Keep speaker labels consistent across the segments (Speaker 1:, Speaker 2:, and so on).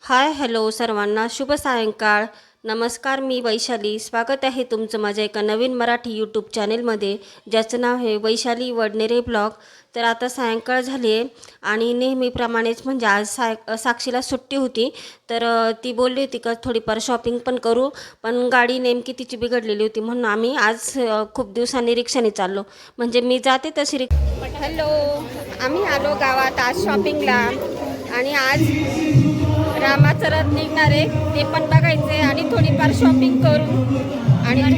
Speaker 1: Hi hello सर्वांना शुभ सायंकाळ. नमस्कार, मी वैशाली. स्वागत आहे तुमचं माझ्या एका नवीन मराठी यूट्यूब चॅनेलमध्ये, ज्याचं नाव आहे वैशाली वडनेरे ब्लॉग. तर आता सायंकाळ झाली आहे आणि नेहमीप्रमाणेच म्हणजे आज साक्षीला सुट्टी होती. तर ती बोलली होती का थोडीफार शॉपिंग पण करू, पण गाडी नेमकी तिची बिघडलेली होती म्हणून आम्ही आज खूप दिवसांनी रिक्षाने चाललो. म्हणजे मी जाते तशी हॅलो, आम्ही आलो गावात आज शॉपिंगला आणि आज रामाचं रथ निघणार आहे ते पण बघायचं आणि थोडीफार शॉपिंग करू. आणि आज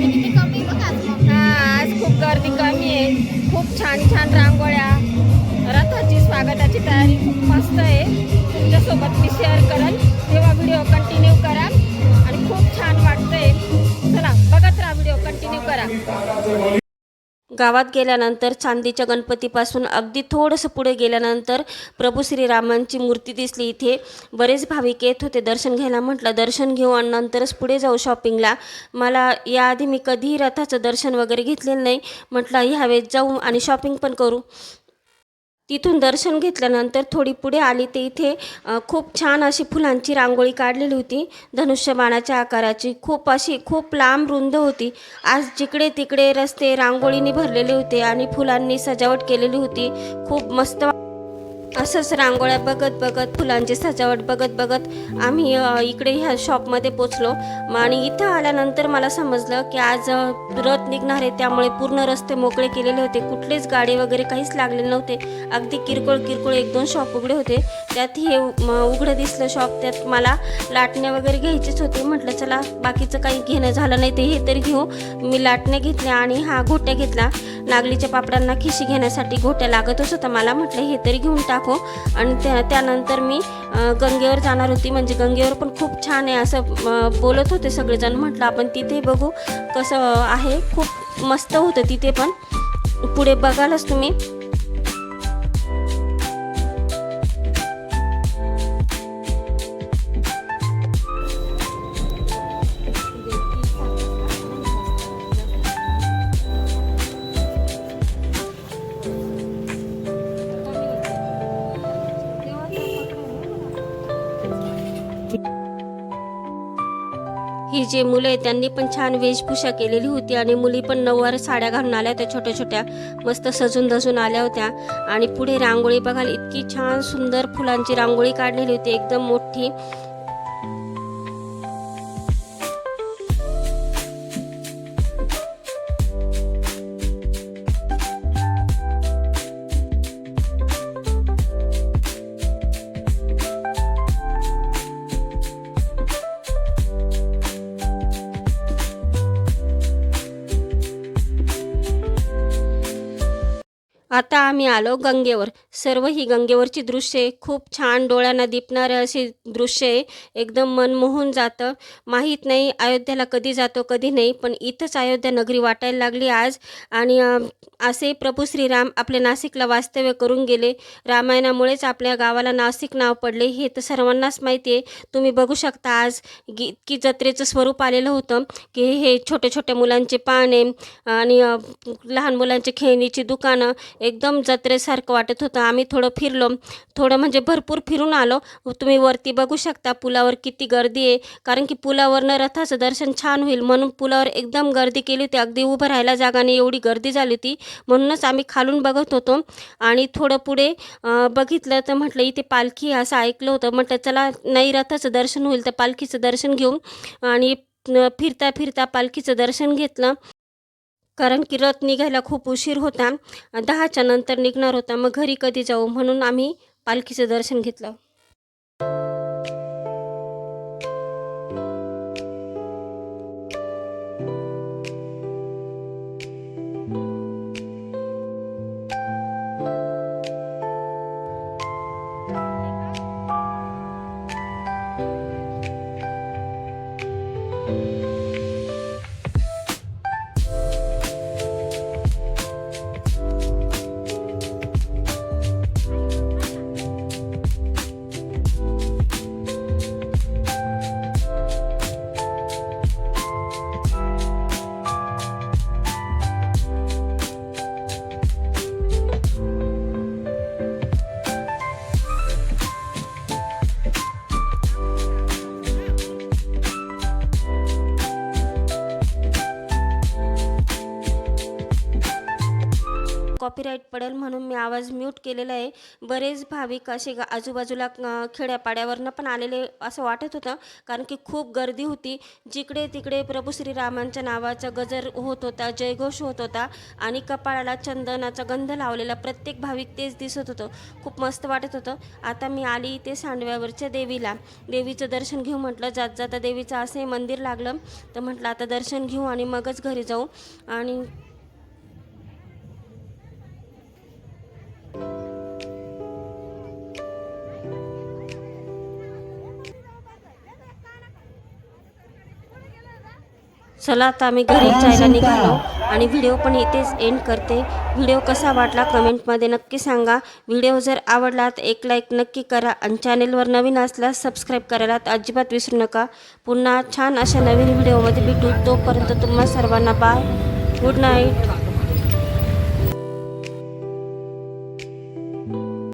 Speaker 1: खूप गर्दी कमी आहे. खूप छान छान रांगोळ्या, रथाची स्वागताची तयारी खूप मस्त आहे. तुमच्यासोबत मी शेअर करेन, तेव्हा व्हिडिओ कंटिन्यू करा आणि खूप छान वाटतंय. चला बघत राहा, व्हिडिओ कंटिन्यू करा. गावात गेल्यानंतर चांदीच्या गणपतीपासून अगदी थोडंसं पुढे गेल्यानंतर प्रभू श्रीरामांची मूर्ती दिसली. इथे बरेच भाविक येत होते दर्शन घ्यायला. म्हटलं दर्शन घेऊ आणि नंतरच पुढे जाऊ शॉपिंगला. मला याआधी मी कधीही रथाचं दर्शन वगैरे घेतलेलं नाही. म्हटलं ह्यावेळेस जाऊ आणि शॉपिंग पण करू. तिथून दर्शन घेतल्यानंतर थोडी पुढे आली ते इथे खूप छान अशी फुलांची रांगोळी काढलेली होती, धनुष्यबाणाच्या आकाराची. खूप लांब रुंद होती. आज जिकडे तिकडे रस्ते रांगोळीने भरलेले होते आणि फुलांनी सजावट केलेली होती. खूप मस्त. असंच रांगोळ्या बघत बघत, फुलांची सजावट बघत बघत आम्ही इकडे ह्या शॉपमध्ये पोचलो. आणि इथं आल्यानंतर मला समजलं की आज रथ निघणार आहे, त्यामुळे पूर्ण रस्ते मोकळे केलेले होते. कुठलेच गाडी वगैरे काहीच लागलेले नव्हते. अगदी किरकोळ एक दोन शॉप उघडे होते. त्यात हे उघडं दिसलं शॉप. त्यात मला लाटण्या वगैरे घ्यायचीच होती. म्हटलं चला बाकीचं काही घेणं झालं नाही ते हे तरी घेऊ. मी लाटण्या घेतल्या आणि हा घोट्या घेतला. नागलीच्या पापडांना खिशी घेण्यासाठी घोट्या लागतच होता मला. म्हटलं हे तरी घेऊन टाकू. आणि त्यानंतर मी गंगेवर जाणार होती. म्हणजे गंगेवर पण खूप छान आहे असं बोलत होते सगळेजण. म्हटलं आपण तिथे बघू कसं आहे. खूप मस्त होतं तिथे पण. पुढे बघालच तुम्ही. ही जे मुलं आहेत त्यांनी पण छान वेशभूषा केलेली होती आणि मुली पण नऊवार साड्या घालून आल्या होत्या. छोट्या छोट्या मस्त सजून धजून आल्या होत्या. आणि पुढे रांगोळी बघाल, इतकी छान सुंदर फुलांची रांगोळी काढलेली होती, एकदम मोठी. आता आम्ही आलो गंगेवर. सर्व ही गंगेवरची दृश्ये खूप छान, डोळ्यांना दिपणारे अशी दृश्य आहे. एकदम मन मोहून जातं. माहीत नाही अयोध्याला कधी जातो कधी नाही, पण इथंच अयोध्या नगरी वाटायला लागली आज. आणि असे प्रभू श्रीराम आपल्या नाशिकला वास्तव्य करून गेले. रामायणामुळेच आपल्या गावाला नाशिक नाव पडले हे तर सर्वांनाच माहिती आहे. तुम्ही बघू शकता आज की जत्रेचं स्वरूप आलेलं होतं. की हे छोटे छोटे मुलांचे पाळणे आणि लहान मुलांचे खेळणीची दुकानं, एकदम जत्रेसारखं वाटत होतं. आम्ही थोडं फिरलो, थोडं म्हणजे भरपूर फिरून आलो. तुम्ही वरती बघू शकता पुलावर किती गर्दी आहे. कारण की पुलावरनं रथाचं दर्शन छान होईल म्हणून पुलावर एकदम गर्दी केली होती. अगदी उभं राहायला जागा नाही एवढी गर्दी झाली होती. म्हणूनच आम्ही खालून बघत होतो. आणि थोडं पुढे बघितलं तर म्हटलं इथे पालखी असं ऐकलं होतं. म्हटलं चला नाही रथाचं दर्शन होईल तर पालखीचं दर्शन घेऊ. आणि फिरता फिरता पालखीचं दर्शन घेतलं. कारण की रथ निघायला खूप उशीर होता. 10च्या नंतर निघणार होता. मग घरी कधी जाऊ म्हणून आम्ही पालखीचं दर्शन घेतलं. कॉपीराईट पडेल म्हणून मी आवाज म्यूट केलेला आहे. बरेच भाविक असे आजूबाजूला खेड्यापाड्यावरनं पण आलेले असं वाटत होतं, कारण की खूप गर्दी होती. जिकडे तिकडे प्रभू श्रीरामांच्या नावाचा गजर होत होता, जयघोष होत होता आणि कपाळाला चंदनाचा गंध लावलेला प्रत्येक भाविक तेच दिसत होतं. खूप मस्त वाटत होतं. आता मी आली इथे सांडव्यावरच्या देवीचं दर्शन घेऊ म्हटलं. जाता देवीचं असं मंदिर लागलं तर म्हटलं आता दर्शन घेऊ आणि मगच घरी जाऊ. आणि चला आता आम्ही घरी जायला निघालो आणि व्हिडिओ पण इथेच एंड करते. व्हिडिओ कसा वाटला कमेंटमध्ये नक्की सांगा. व्हिडिओ जर आवडला तर एक लाईक नक्की करा आणि चॅनेलवर नवीन असल्यास सबस्क्राईब करायला अजिबात विसरू नका. पुन्हा छान अशा नवीन व्हिडिओमध्ये भेटू. तोपर्यंत तुम्हा सर्वांना बाय, गुड नाईट.